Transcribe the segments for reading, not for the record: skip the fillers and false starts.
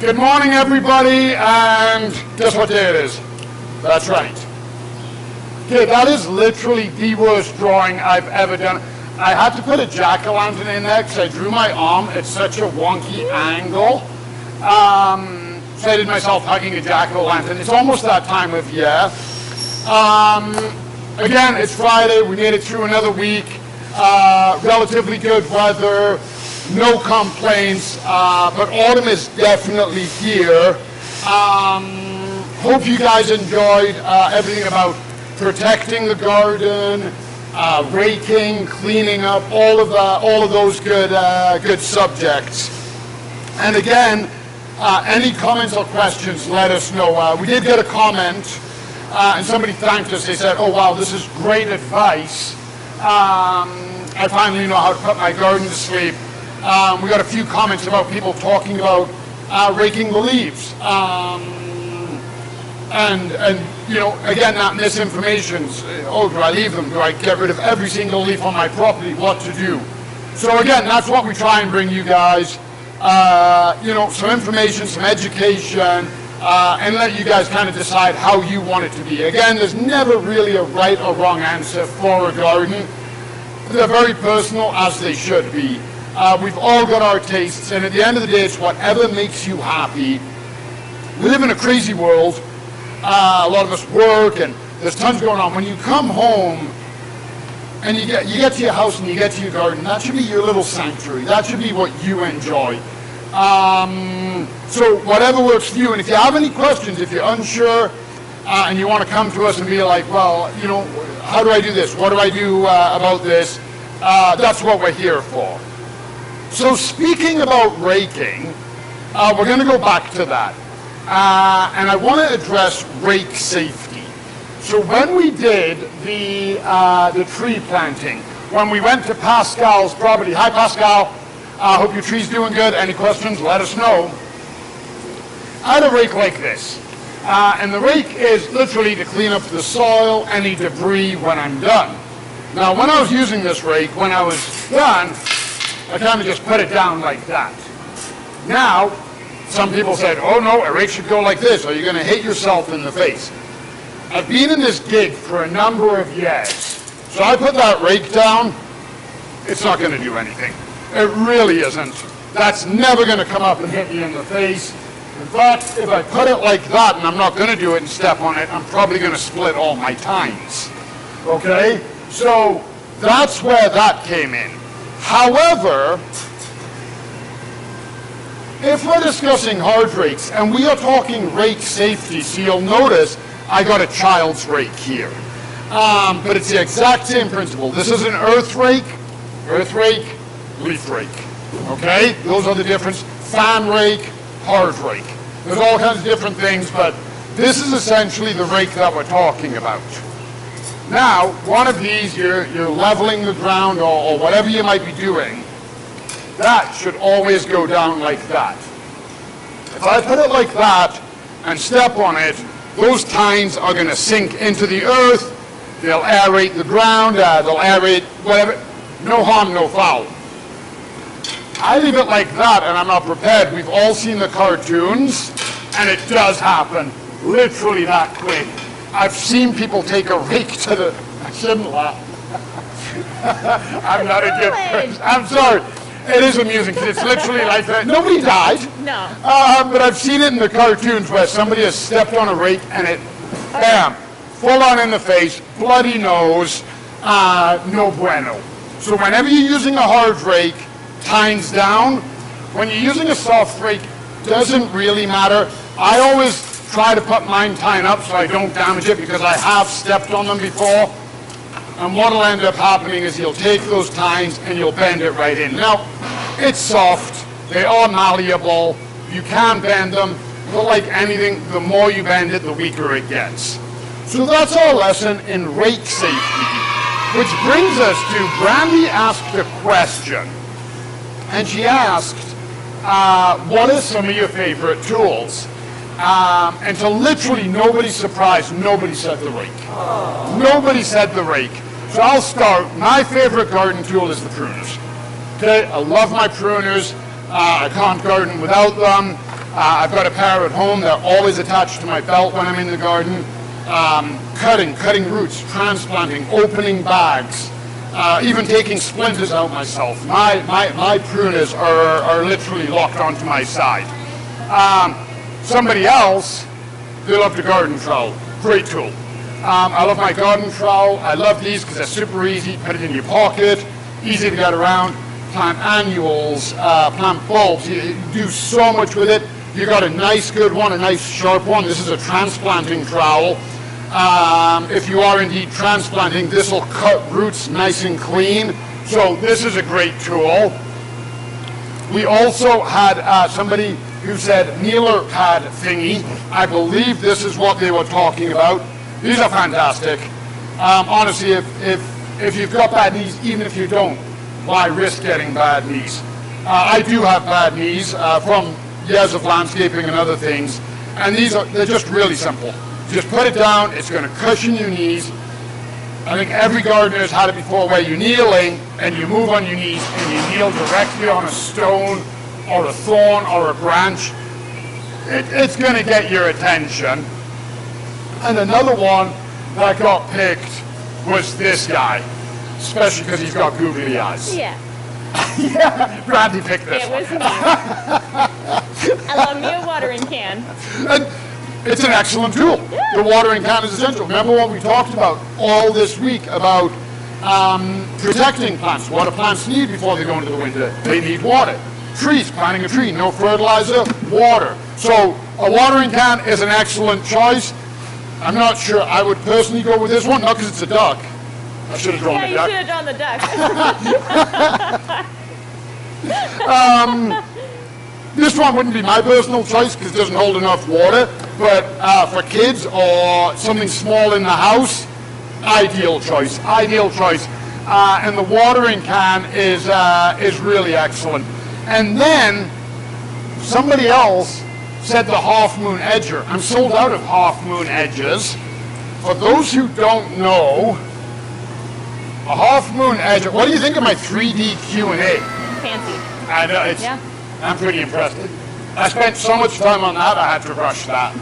Good morning, everybody, and guess what day it is? That's right. Okay, that is literally the worst drawing I've ever done. I had to put a jack-o'-lantern in there because I drew my arm at such a wonky angle. So I did myself hugging a jack-o'-lantern. It's almost that time of year. Again, it's Friday. We made it through another week. Relatively good weather. No complaints, but autumn is definitely here. Hope you guys enjoyed everything about protecting the garden, raking, cleaning up, all of those good subjects. And again, any comments or questions, let us know. We did get a comment, and somebody thanked us. They said, "Oh wow, this is great advice. I finally know how to put my garden to sleep." We got a few comments about people talking about raking the leaves. And you know, again, that misinformation. Oh, do I leave them? Do I get rid of every single leaf on my property? What to do? So again, that's what we try and bring you guys. You know, some information, some education, and let you guys kind of decide how you want it to be. Again, there's never really a right or wrong answer for a garden. They're very personal, as they should be. We've all got our tastes, and at the end of the day, it's whatever makes you happy. We live in a crazy world. A lot of us work, and there's tons going on. When you come home, and you get to your house and you get to your garden, that should be your little sanctuary. That should be what you enjoy. So whatever works for you. And if you have any questions, if you're unsure, and you want to come to us and be like, well, you know, how do I do this? What do I do about this? That's what we're here for. So speaking about raking, we're going to go back to that. And I want to address rake safety. So when we did the tree planting, when we went to Pascal's property, hi Pascal, I hope your tree's doing good. Any questions, let us know. I had a rake like this. And the rake is literally to clean up the soil, any debris when I'm done. Now when I was using this rake, when I was done, I kind of just put it down like that. Now, some people said, oh no, a rake should go like this, or you're going to hit yourself in the face. I've been in this gig for a number of years, so I put that rake down, it's not going to do anything. It really isn't. That's never going to come up and hit me in the face. In fact, if I put it like that and I'm not going to do it and step on it, I'm probably going to split all my tines. Okay? So that's where that came in. However, if we're discussing hard rakes, and we are talking rake safety, so you'll notice I got a child's rake here. But it's the exact same principle. This is an earth rake, leaf rake. Okay? Those are the difference. Fan rake, hard rake. There's all kinds of different things, but this is essentially the rake that we're talking about. Now, one of these, you're leveling the ground or whatever you might be doing. That should always go down like that. If I put it like that and step on it, those tines are going to sink into the earth. They'll aerate the ground, they'll aerate whatever. No harm, no foul. I leave it like that and I'm not prepared. We've all seen the cartoons, and it does happen literally that quick. I've seen people take a rake to the... I shouldn't laugh. I'm not a good person. I'm sorry. It is amusing because it's literally like that. Nobody died. No. But I've seen it in the cartoons where somebody has stepped on a rake and it, bam, full on in the face, bloody nose, no bueno. So whenever you're using a hard rake, tines down. When you're using a soft rake, doesn't really matter. I always try to put mine tying up so I don't damage it because I have stepped on them before. And what'll end up happening is you'll take those tines and you'll bend it right in. Now, it's soft, they are malleable, you can bend them, but like anything, the more you bend it, the weaker it gets. So that's our lesson in rake safety, which brings us to Brandy asked a question. And she asked, what are some of your favorite tools? And to literally nobody's surprise, nobody said the rake. Nobody said the rake. So I'll start. My favorite garden tool is the pruners. Okay, I love my pruners. I can't garden without them. I've got a pair at home. They're always attached to my belt when I'm in the garden. Cutting roots, transplanting, opening bags, even taking splinters out myself. My pruners are literally locked onto my side. Somebody else, they love the garden trowel. Great tool. I love my garden trowel. I love these because they're super easy. Put it in your pocket, easy to get around. Plant annuals, plant bulbs. You do so much with it. You got a nice good one, a nice sharp one. This is a transplanting trowel. If you are indeed transplanting, this will cut roots nice and clean. So this is a great tool. We also had somebody who said kneeler pad thingy. I believe this is what they were talking about. These are fantastic. Honestly, if you've got bad knees, even if you don't, why risk getting bad knees? I do have bad knees from years of landscaping and other things, and they're just really simple. Just put it down, it's going to cushion your knees. I think every gardener has had it before where you're kneeling and you move on your knees and you kneel directly on a stone or a thorn or a branch. It's going to get your attention. And another one that got picked was this guy, especially because he's got googly eyes. Yeah. Yeah, Brandy picked this It was me. I love me a watering can. And it's an excellent tool. Yeah. The watering can is essential. Remember what we talked about all this week about protecting plants. What do plants need before they go into the winter? They need water. Trees, planting a tree, no fertilizer, water. So a watering can is an excellent choice. I'm not sure I would personally go with this one, not because it's a duck. I should have drawn the duck. Yeah, you should have drawn the duck. This one wouldn't be my personal choice because it doesn't hold enough water, but for kids or something small in the house, ideal choice, ideal choice. And the watering can is really excellent. And then somebody else said the half moon edger. I'm sold out of half moon edges. For those who don't know, a half moon edger, what do you think of my 3D Q&A? Fancy. I know, I'm pretty impressed. I spent so much time on that, I had to rush that.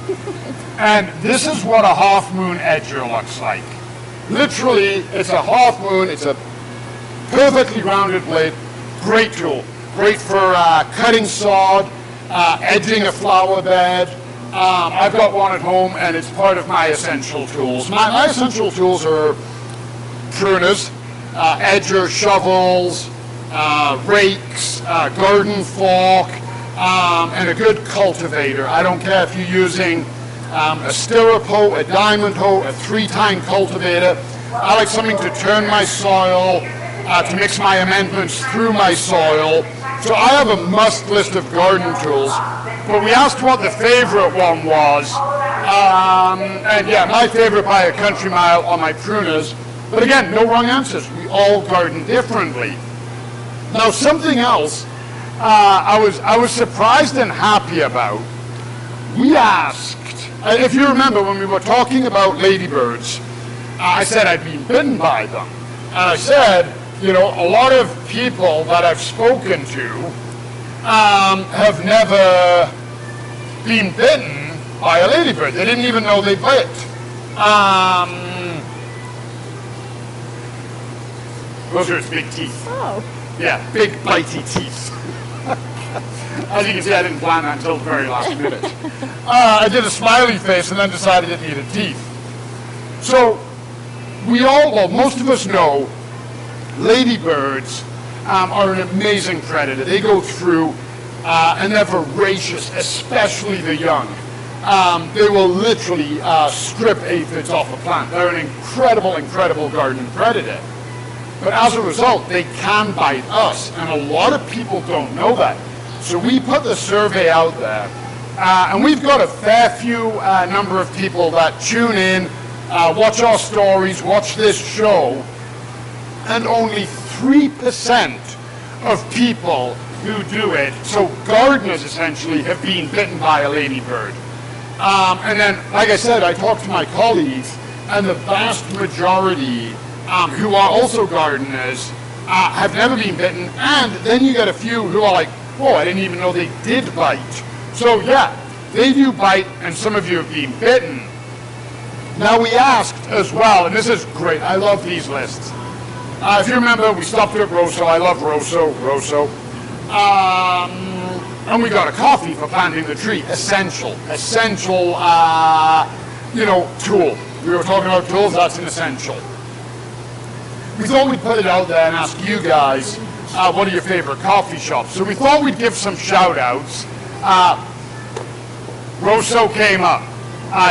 And this is what a half moon edger looks like. Literally, it's a half moon, it's a perfectly rounded blade, great tool. Great for cutting sod, edging a flower bed. I've got one at home and it's part of my essential tools. My essential tools are pruners, edger, shovels, rakes, garden fork, and a good cultivator. I don't care if you're using a stirrup hoe, a diamond hoe, a 3-tine cultivator. I like something to turn my soil, to mix my amendments through my soil. So I have a must list of garden tools, but we asked what the favorite one was, and yeah, my favorite by a country mile are my pruners. But again, no wrong answers. We all garden differently. Now, something else I was surprised and happy about. We asked, if you remember when we were talking about ladybirds, I said I'd been bitten by them. And I said, you know, a lot of people that I've spoken to have never been bitten by a ladybird. They didn't even know they bit. Those are its big teeth. Oh. Yeah, big bitey teeth. As you can see, I didn't plan that until the very last minute. I did a smiley face and then decided it needed teeth. So we all, well, most of us know ladybirds are an amazing predator. They go through and they're voracious, especially the young. They will literally strip aphids off a plant. They're an incredible, incredible garden predator. But as a result, they can bite us, and a lot of people don't know that. So we put the survey out there, and we've got a fair few number of people that tune in, watch our stories, watch this show, and only 3% of people who do it, so gardeners essentially, have been bitten by a ladybird. And then, like I said, I talked to my colleagues, and the vast majority who are also gardeners have never been bitten, and then you get a few who are like, oh, I didn't even know they did bite. So yeah, they do bite, and some of you have been bitten. Now we asked as well, and this is great, I love these lists. If you remember, we stopped at Rosso. I love Rosso. And we got a coffee for planting the tree. Essential, tool. We were talking about tools, that's an essential. We thought we'd put it out there and ask you guys, what are your favorite coffee shops? So we thought we'd give some shout outs. Rosso came up.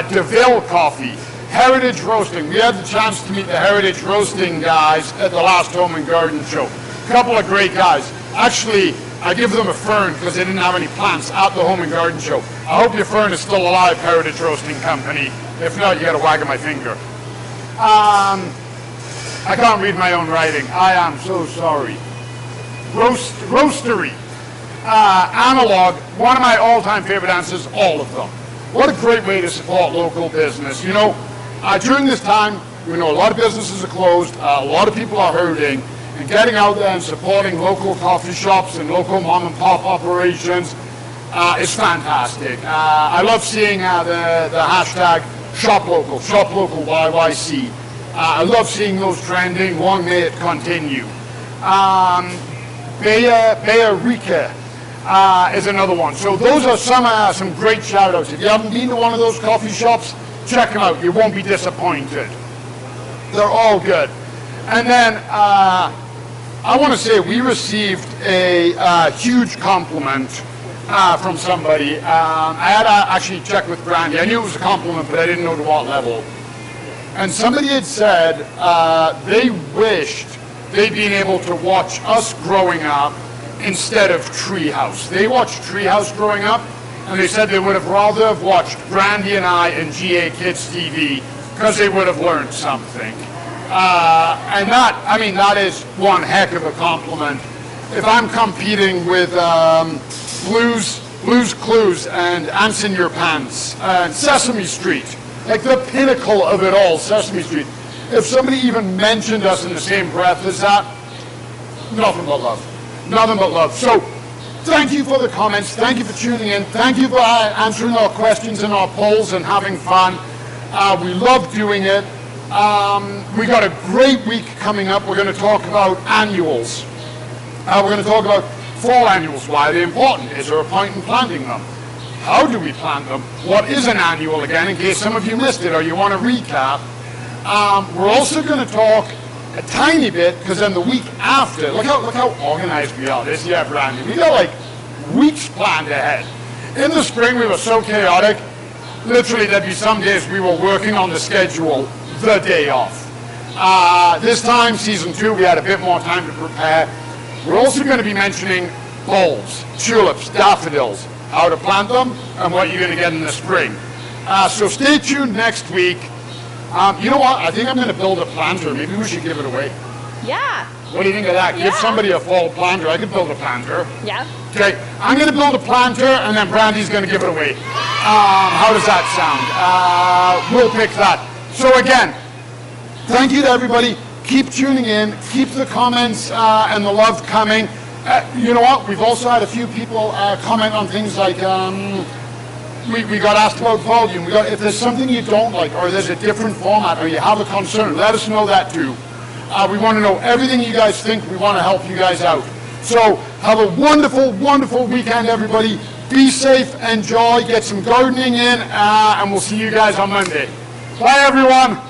DeVille Coffee. Heritage Roasting. We had the chance to meet the Heritage Roasting guys at the last Home and Garden show. A couple of great guys. Actually, I give them a fern because they didn't have any plants at the Home and Garden show. I hope your fern is still alive, Heritage Roasting Company. If not, you got to wag my finger. I can't read my own writing. I am so sorry. Roastery. Analog. One of my all-time favorite answers, all of them. What a great way to support local business. You know, during this time, we know a lot of businesses are closed, a lot of people are hurting, and getting out there and supporting local coffee shops and local mom and pop operations is fantastic. I love seeing the hashtag #ShopLocal YYC. I love seeing those trending. Long may it continue. Rake is another one. So those are some great shout outs. If you haven't been to one of those coffee shops, check them out. You won't be disappointed. They're all good. And then I want to say we received a huge compliment from somebody. I had to actually check with Brandy. I knew it was a compliment, but I didn't know to what level. And somebody had said they wished they'd been able to watch us growing up instead of Treehouse. They watched Treehouse growing up, and they said they would have rather have watched Brandy and I and GAKidsTV because they would have learned something. And that is one heck of a compliment. If I'm competing with Blue's Clues and Ants in Your Pants and Sesame Street, like the pinnacle of it all, Sesame Street, if somebody even mentioned us in the same breath as that, nothing but love. Nothing but love. So, thank you for the comments. Thank you for tuning in. Thank you for answering our questions and our polls and having fun. We love doing it. We got a great week coming up. We're going to talk about annuals. We're going to talk about fall annuals. Why are they important? Is there a point in planting them? How do we plant them? What is an annual again, in case some of you missed it or you want to recap? We're also going to talk a tiny bit, because then the week after, look how organized we are this year, Brandy. We got like weeks planned ahead. In the spring, we were so chaotic. Literally, there'd be some days we were working on the schedule the day off. This time, season 2, we had a bit more time to prepare. We're also going to be mentioning bulbs, tulips, daffodils, how to plant them, and what you're going to get in the spring. So stay tuned next week. You know what? I think I'm going to build a planter. Maybe we should give it away. Yeah. What do you think of that? Yeah. Give somebody a fall planter. I could build a planter. Yeah. Okay, I'm going to build a planter, and then Brandy's going to give it away. How does that sound? We'll pick that. So again, thank you to everybody. Keep tuning in. Keep the comments and the love coming. You know what? We've also had a few people comment on things like we got asked about volume. If there's something you don't like, or there's a different format, or you have a concern, let us know that too. We want to know everything you guys think. We want to help you guys out. So have a wonderful, wonderful weekend, everybody. Be safe, enjoy, get some gardening in, and we'll see you guys on Monday. Bye, everyone.